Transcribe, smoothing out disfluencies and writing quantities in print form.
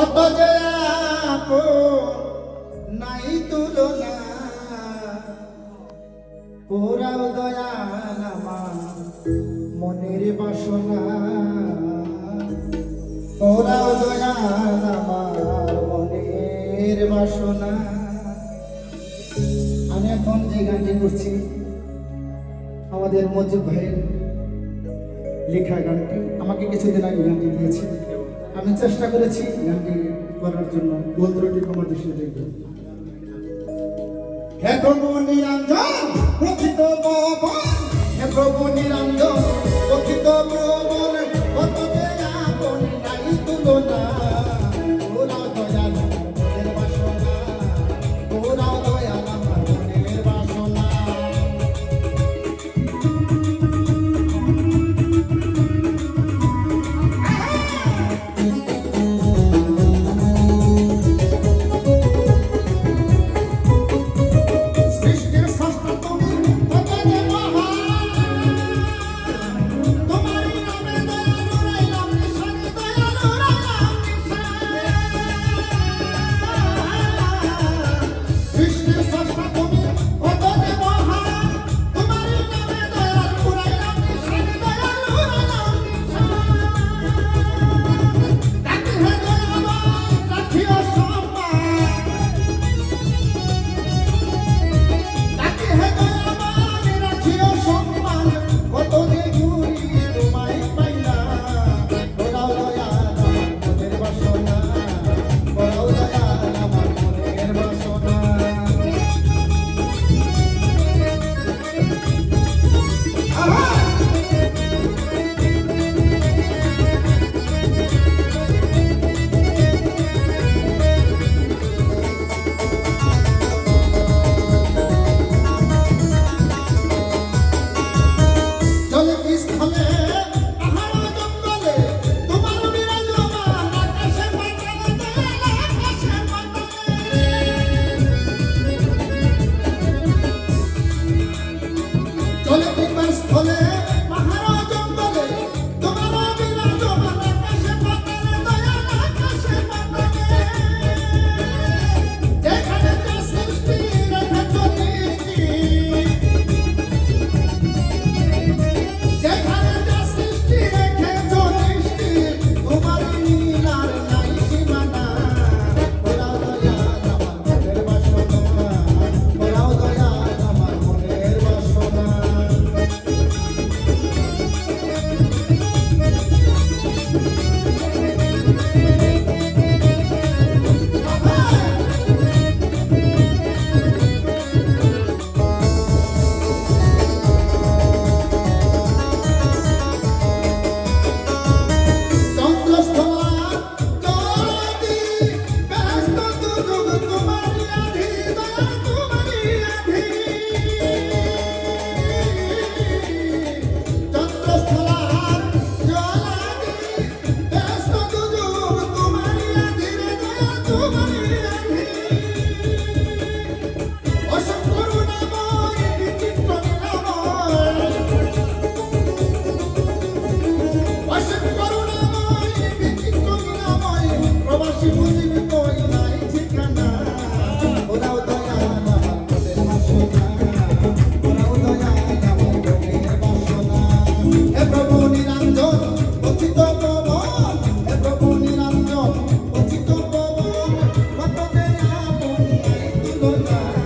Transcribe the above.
কত যে আপন নাই তুলনা, পুরাও দয়াল আমার মনের বাসনা, পুরাও দয়াল আমার মনের বাসনা। আমি এখন যে গানটি করছি আমাদের মজিদ ভাইয়ের লেখা গানটি, আমাকে কিছুদিন আগে গানটি দিয়েছে। আমি চেষ্টা করেছি গানটি করার জন্য, ভুল ত্রুটি ক্ষমা দৃষ্টিতে দেখবেন। হে প্রভু নিরঞ্জন প্রকৃত পবন, হে প্রভু নিরঞ্জন প্রকৃত পবন, কত যে আপন নাই তুলনা, পুরাও দয়াল মনের বাসনা, পুরাও দয়াল আমার মনের বাসনা। Bye.